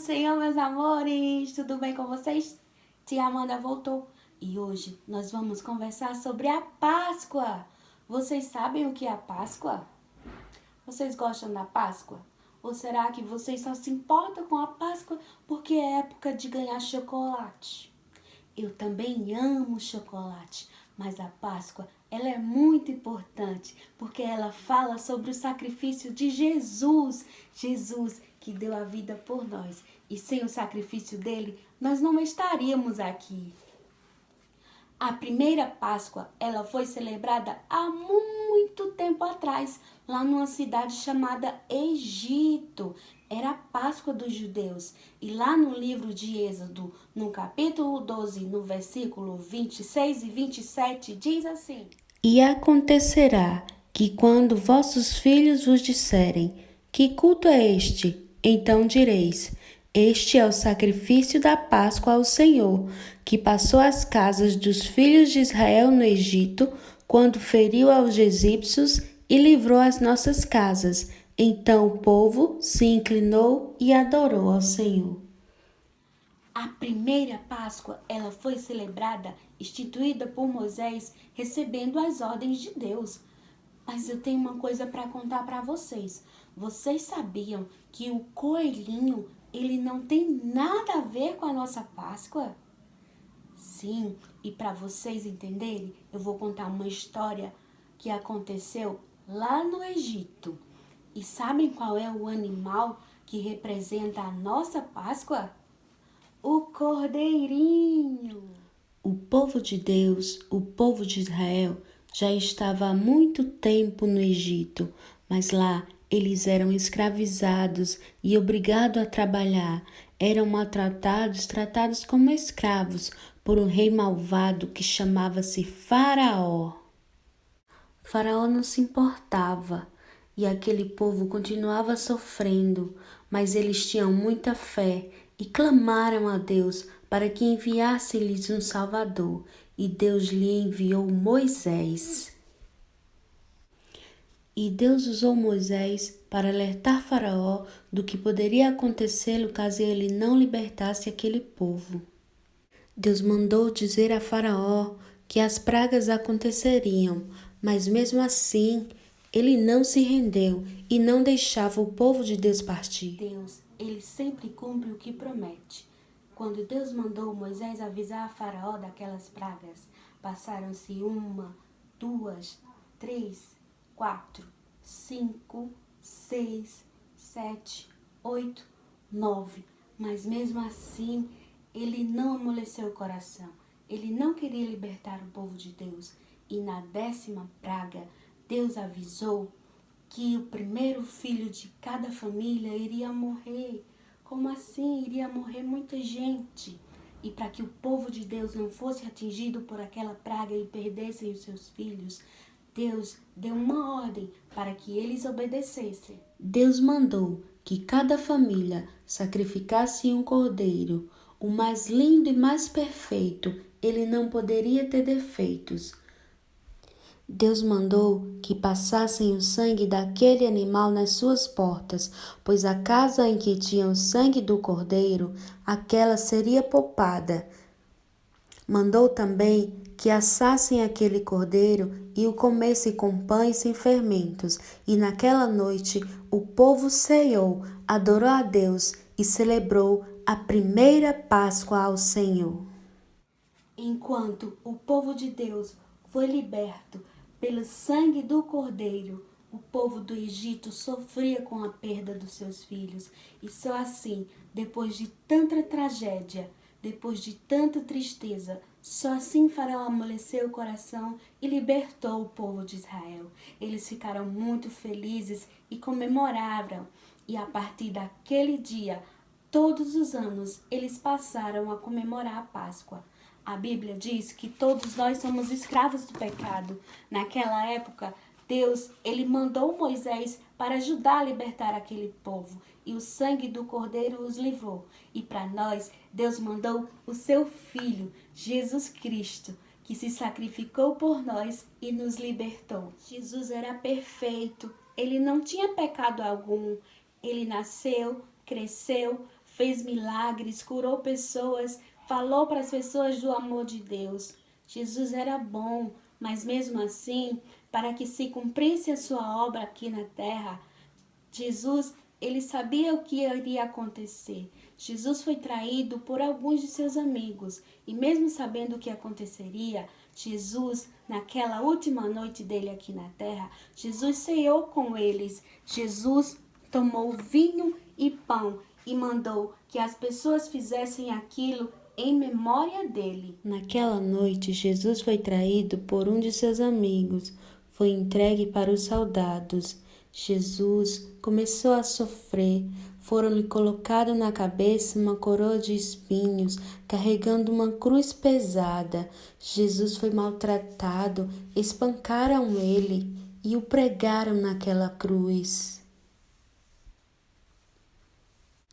Senhor, meus amores! Tudo bem com vocês? Tia Amanda voltou e hoje nós vamos conversar sobre a Páscoa. Vocês sabem o que é a Páscoa? Vocês gostam da Páscoa? Ou será que vocês só se importam com a Páscoa porque é época de ganhar chocolate? Eu também amo chocolate, mas a Páscoa, ela é muito importante, porque ela fala sobre o sacrifício de Jesus. Jesus que deu a vida por nós. E sem o sacrifício dele, nós não estaríamos aqui. A primeira Páscoa, ela foi celebrada há muito tempo atrás, lá numa cidade chamada Egito. Era a Páscoa dos judeus. E lá no livro de Êxodo, no capítulo 12, no versículo 26 e 27, diz assim: E acontecerá que quando vossos filhos vos disserem: Que culto é este? Então direis: Este é o sacrifício da Páscoa ao Senhor, que passou as casas dos filhos de Israel no Egito, quando feriu aos egípcios e livrou as nossas casas. Então o povo se inclinou e adorou ao Senhor. A primeira Páscoa, ela foi celebrada, instituída por Moisés, recebendo as ordens de Deus. Mas eu tenho uma coisa para contar para vocês. Vocês sabiam que o coelhinho, ele não tem nada a ver com a nossa Páscoa? Sim, e para vocês entenderem, eu vou contar uma história que aconteceu lá no Egito. E sabem qual é o animal que representa a nossa Páscoa? O cordeirinho. O povo de Deus, o povo de Israel, já estava há muito tempo no Egito, mas lá eles eram escravizados e obrigados a trabalhar. Eram maltratados, tratados como escravos por um rei malvado que chamava-se Faraó. Faraó não se importava e aquele povo continuava sofrendo, mas eles tinham muita fé e clamaram a Deus para que enviasse-lhes um Salvador, e Deus lhe enviou Moisés. E Deus usou Moisés para alertar Faraó do que poderia acontecer caso ele não libertasse aquele povo. Deus mandou dizer a Faraó que as pragas aconteceriam, mas mesmo assim ele não se rendeu e não deixava o povo de Deus partir. Deus, ele sempre cumpre o que promete. Quando Deus mandou Moisés avisar a Faraó daquelas pragas, passaram-se 1, 2, 3, 4, 5, 6, 7, 8, 9. Mas mesmo assim, ele não amoleceu o coração. Ele não queria libertar o povo de Deus. E na 10ª praga, Deus avisou que o primeiro filho de cada família iria morrer. Como assim? Iria morrer muita gente. E para que o povo de Deus não fosse atingido por aquela praga e perdessem os seus filhos, Deus deu uma ordem para que eles obedecessem. Deus mandou que cada família sacrificasse um cordeiro, o mais lindo e mais perfeito. Ele não poderia ter defeitos. Deus mandou que passassem o sangue daquele animal nas suas portas, pois a casa em que tinha o sangue do cordeiro, aquela seria poupada. Mandou também que assassem aquele cordeiro e o comessem com pães sem fermentos. E naquela noite o povo ceiou, adorou a Deus e celebrou a primeira Páscoa ao Senhor. Enquanto o povo de Deus foi liberto pelo sangue do Cordeiro, o povo do Egito sofria com a perda dos seus filhos. E só assim, depois de tanta tragédia, depois de tanta tristeza, só assim Faraó amoleceu o coração e libertou o povo de Israel. Eles ficaram muito felizes e comemoravam. E a partir daquele dia, todos os anos, eles passaram a comemorar a Páscoa. A Bíblia diz que todos nós somos escravos do pecado. Naquela época, Deus, ele mandou Moisés para ajudar a libertar aquele povo. E o sangue do Cordeiro os livrou. E para nós, Deus mandou o seu Filho, Jesus Cristo, que se sacrificou por nós e nos libertou. Jesus era perfeito. Ele não tinha pecado algum. Ele nasceu, cresceu, fez milagres, curou pessoas, falou para as pessoas do amor de Deus. Jesus era bom, mas mesmo assim, para que se cumprisse a sua obra aqui na terra, Jesus, ele sabia o que iria acontecer. Jesus foi traído por alguns de seus amigos e mesmo sabendo o que aconteceria, Jesus, naquela última noite dele aqui na terra, Jesus ceou com eles. Jesus tomou vinho e pão e mandou que as pessoas fizessem aquilo em memória dele. Naquela noite, Jesus foi traído por um de seus amigos, foi entregue para os soldados. Jesus começou a sofrer, foram-lhe colocados na cabeça uma coroa de espinhos, carregando uma cruz pesada. Jesus foi maltratado, espancaram ele e o pregaram naquela cruz.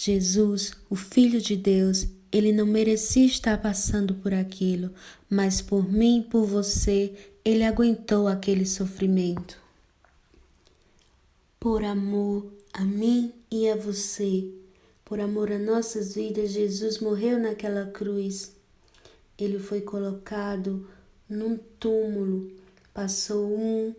Jesus, o Filho de Deus, ele não merecia estar passando por aquilo, mas por mim e por você, ele aguentou aquele sofrimento. Por amor a mim e a você, por amor a nossas vidas, Jesus morreu naquela cruz. Ele foi colocado num túmulo, passou 1,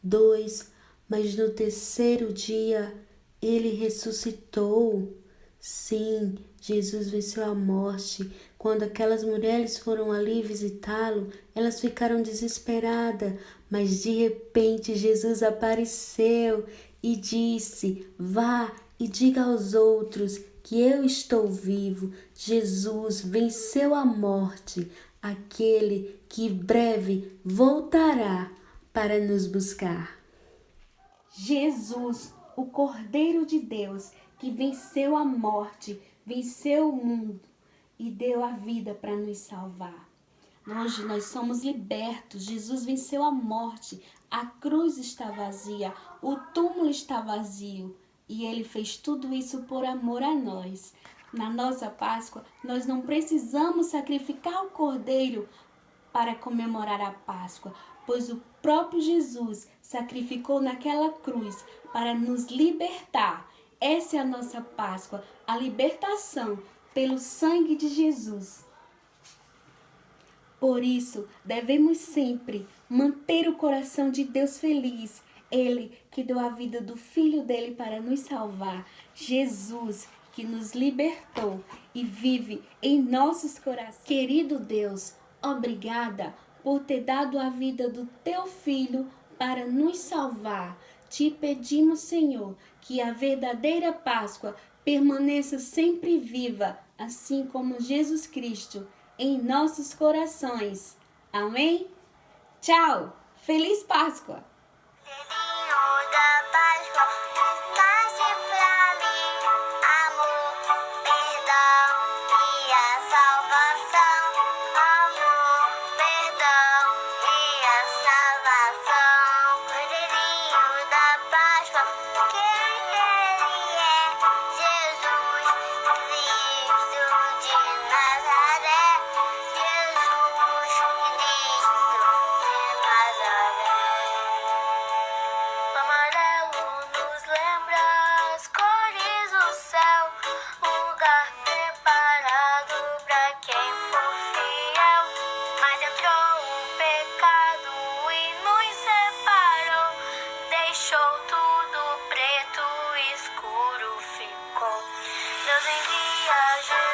2, mas no terceiro dia ele ressuscitou. Sim, Jesus venceu a morte. Quando aquelas mulheres foram ali visitá-lo, elas ficaram desesperadas, mas de repente Jesus apareceu e disse: vá e diga aos outros que eu estou vivo. Jesus venceu a morte, aquele que breve voltará para nos buscar. Jesus, o Cordeiro de Deus, que venceu a morte, venceu o mundo e deu a vida para nos salvar. Hoje nós somos libertos. Jesus venceu a morte, a cruz está vazia, o túmulo está vazio e ele fez tudo isso por amor a nós. Na nossa Páscoa, nós não precisamos sacrificar o cordeiro para comemorar a Páscoa, pois o próprio Jesus sacrificou naquela cruz para nos libertar. Essa é a nossa Páscoa, a libertação pelo sangue de Jesus. Por isso, devemos sempre manter o coração de Deus feliz. Ele que deu a vida do Filho dele para nos salvar. Jesus que nos libertou e vive em nossos corações. Querido Deus, obrigada por ter dado a vida do teu Filho para nos salvar. Te pedimos, Senhor, que a verdadeira Páscoa permaneça sempre viva, assim como Jesus Cristo, em nossos corações. Amém? Tchau! Feliz Páscoa! Deixou tudo preto, escuro ficou. Deus envia Jesus.